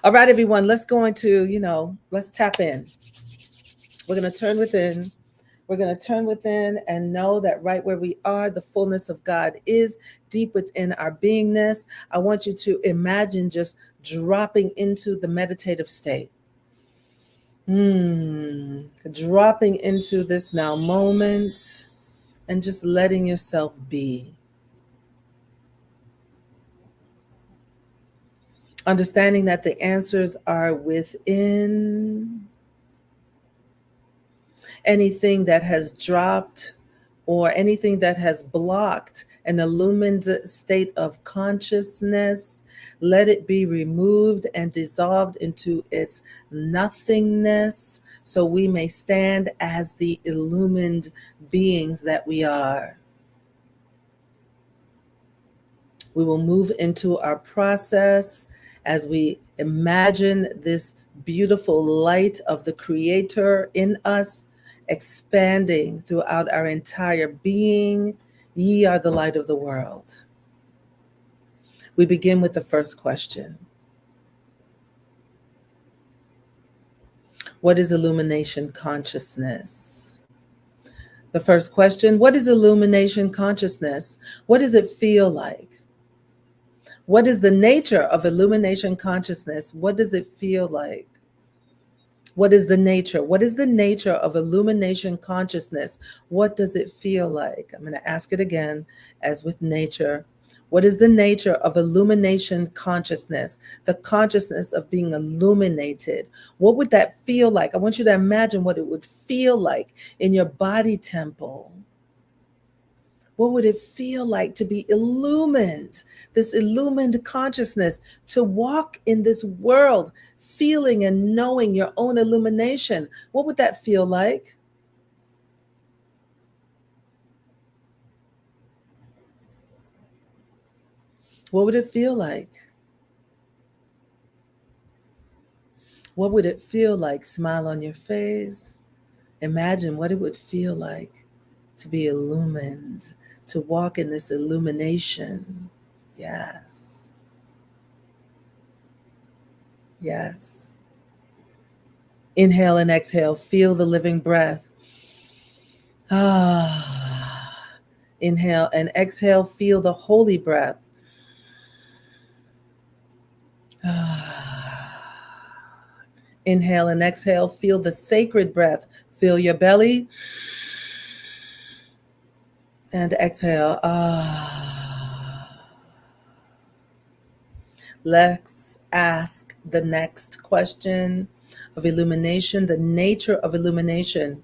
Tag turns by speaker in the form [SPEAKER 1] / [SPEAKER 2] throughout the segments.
[SPEAKER 1] All right, everyone, let's go into, let's tap in. We're going to turn within. We're going to turn within and know that right where we are, the fullness of God is deep within our beingness. I want you to imagine just dropping into the meditative state. Dropping into this now moment and just letting yourself be. Understanding that the answers are within. Anything that has dropped or anything that has blocked an illumined state of consciousness, let it be removed and dissolved into its nothingness so we may stand as the illumined beings that we are. We will move into our process as we imagine this beautiful light of the Creator in us expanding throughout our entire being. Ye are the light of the world. We begin with the first question. What is illumination consciousness? The first question, what is illumination consciousness? What does it feel like? What is the nature of illumination consciousness? What does it feel like? What is the nature? What is the nature of illumination consciousness? What does it feel like? I'm going to ask it again, as with nature. What is the nature of illumination consciousness? The consciousness of being illuminated. What would that feel like? I want you to imagine what it would feel like in your body temple. What would it feel like to be illumined, this illumined consciousness, to walk in this world, feeling and knowing your own illumination? What would that feel like? What would it feel like? What would it feel like? Smile on your face. Imagine what it would feel like to be illumined, to walk in this illumination. Yes. Yes. Inhale and exhale. Feel the living breath. Ah. Inhale and exhale. Feel the holy breath. Ah. Inhale and exhale. Feel the sacred breath. Fill your belly. And exhale. Ah. Let's ask the next question of illumination, the nature of illumination.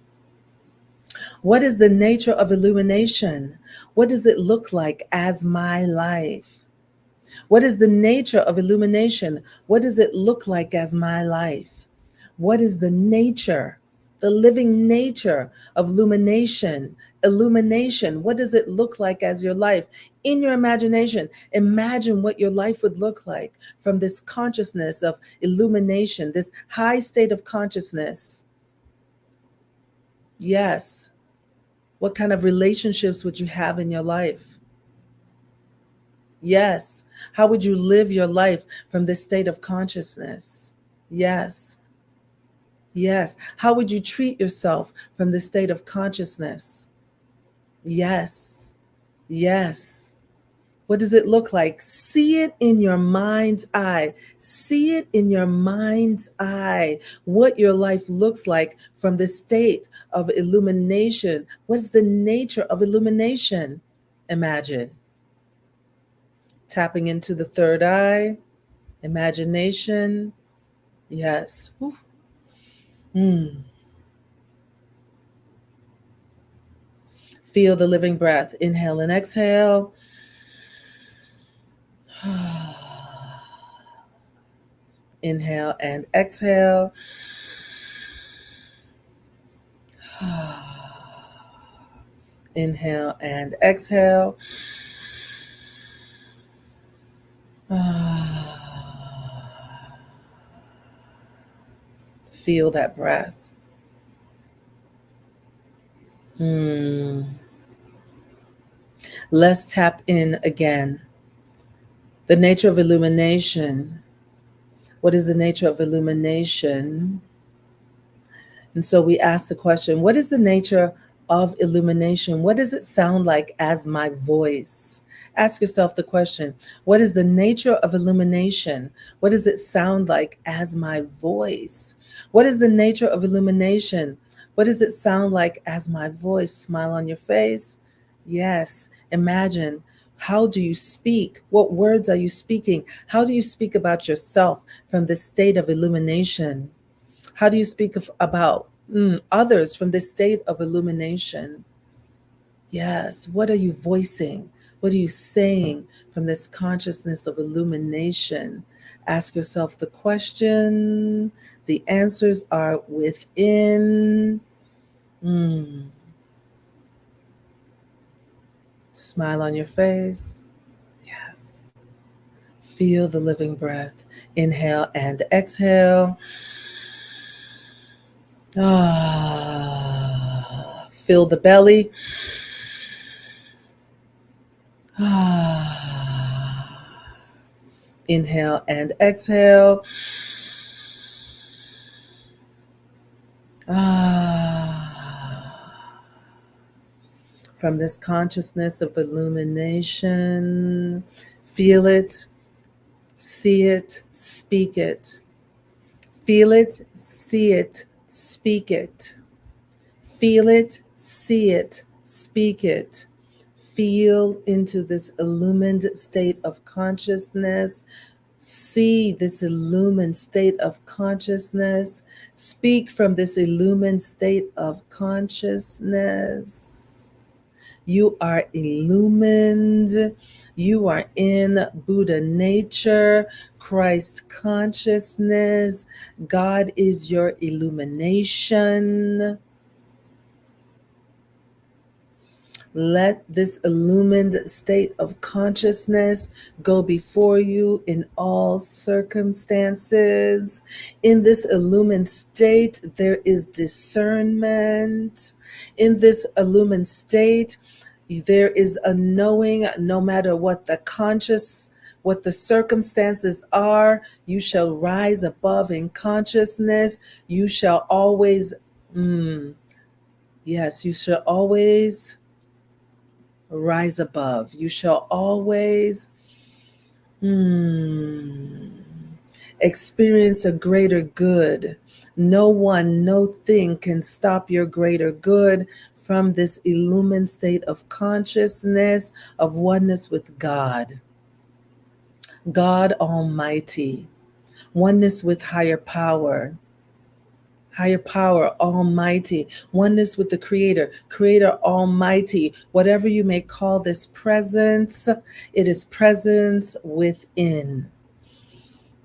[SPEAKER 1] What is the nature of illumination? What does it look like as my life? What is the nature of illumination? What does it look like as my life? What is the nature, the living nature of illumination? Illumination, what does it look like as your life? In your imagination, imagine what your life would look like from this consciousness of illumination, this high state of consciousness. Yes. What kind of relationships would you have in your life? Yes. How would you live your life from this state of consciousness? Yes. Yes. How would you treat yourself from this state of consciousness? Yes. Yes. What does it look like? See it in your mind's eye. See it in your mind's eye. What your life looks like from the state of illumination. What's the nature of illumination? Imagine. Tapping into the third eye. Imagination. Yes. Mm. Feel the living breath. Inhale and exhale. Inhale and exhale. Inhale and exhale. Feel that breath. Let's tap in again. The nature of illumination. What is the nature of illumination? And so we ask the question, what is the nature of illumination? What does it sound like as my voice? Ask yourself the question, what is the nature of illumination? What does it sound like as my voice? What is the nature of illumination? What does it sound like as my voice? Smile on your face. Yes. Imagine, how do you speak? What words are you speaking? How do you speak about yourself from this state of illumination? How do you speak about others from this state of illumination? Yes. What are you voicing? What are you saying from this consciousness of illumination? Ask yourself the question. The answers are within. Smile on your face. Yes. Feel the living breath. Inhale and exhale. Fill the belly. Inhale and exhale. From this consciousness of illumination, feel it, see it, speak it. Feel it, see it, speak it. Feel it, see it, speak it. Feel into this illumined state of consciousness. See this illumined state of consciousness. Speak from this illumined state of consciousness. You are illumined. You are in Buddha nature, Christ consciousness. God is your illumination. Let this illumined state of consciousness go before you in all circumstances. In this illumined state, there is discernment. In this illumined state, there is a knowing, no matter what what the circumstances are, you shall rise above in consciousness. You shall always, yes, you shall always rise above. You shall always experience a greater good. No one, no thing can stop your greater good from this illumined state of consciousness, of oneness with God. God Almighty, oneness with higher power. Higher power, almighty, oneness with the creator, creator almighty, whatever you may call this presence, it is presence within.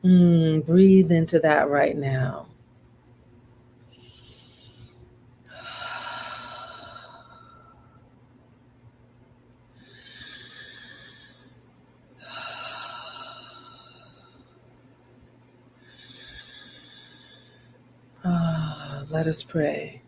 [SPEAKER 1] Breathe into that right now. Let us pray.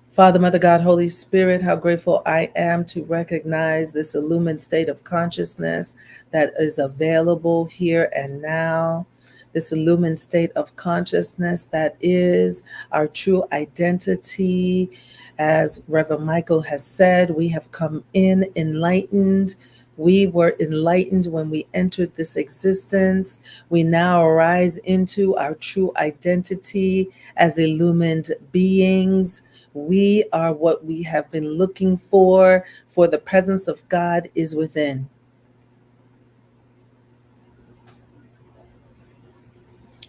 [SPEAKER 1] Father, Mother, God, Holy Spirit, how grateful I am to recognize this illumined state of consciousness that is available here and now. This illumined state of consciousness that is our true identity. As Reverend Michael has said, we have come in enlightened. We were enlightened when we entered this existence. We now arise into our true identity as illumined beings. We are what we have been looking for the presence of God is within.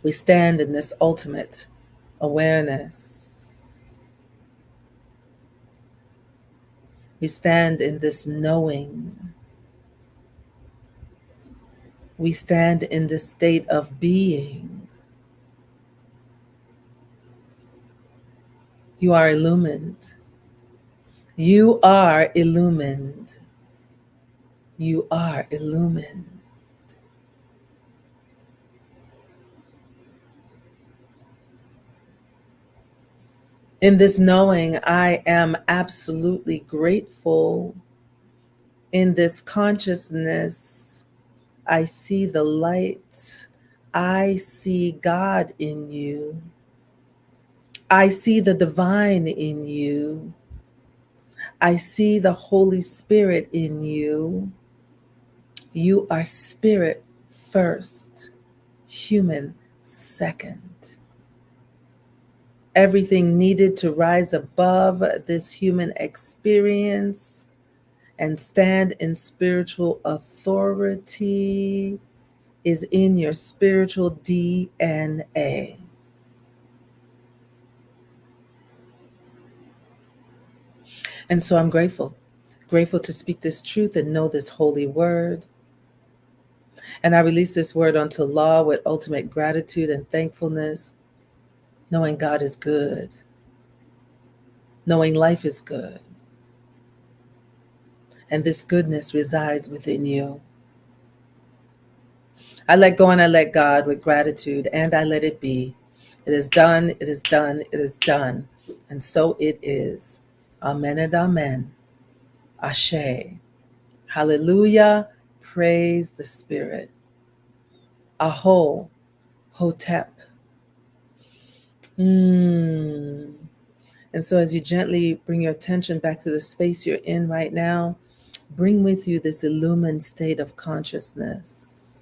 [SPEAKER 1] We stand in this ultimate awareness. We stand in this knowing. We stand in this state of being. You are illumined. You are illumined. You are illumined. In this knowing, I am absolutely grateful. In this consciousness, I see the light. I see God in you. I see the divine in you. I see the Holy Spirit in you. You are spirit first, human second. Everything needed to rise above this human experience and stand in spiritual authority is in your spiritual DNA. And so I'm grateful to speak this truth and know this holy word. And I release this word unto law with ultimate gratitude and thankfulness, knowing God is good, knowing life is good, and this goodness resides within you. I let go and I let God with gratitude, and I let it be. It is done, it is done, it is done. And so it is. Amen and amen. Ashe. Hallelujah. Praise the Spirit. Aho. Hotep. And so as you gently bring your attention back to the space you're in right now, bring with you this illumined state of consciousness.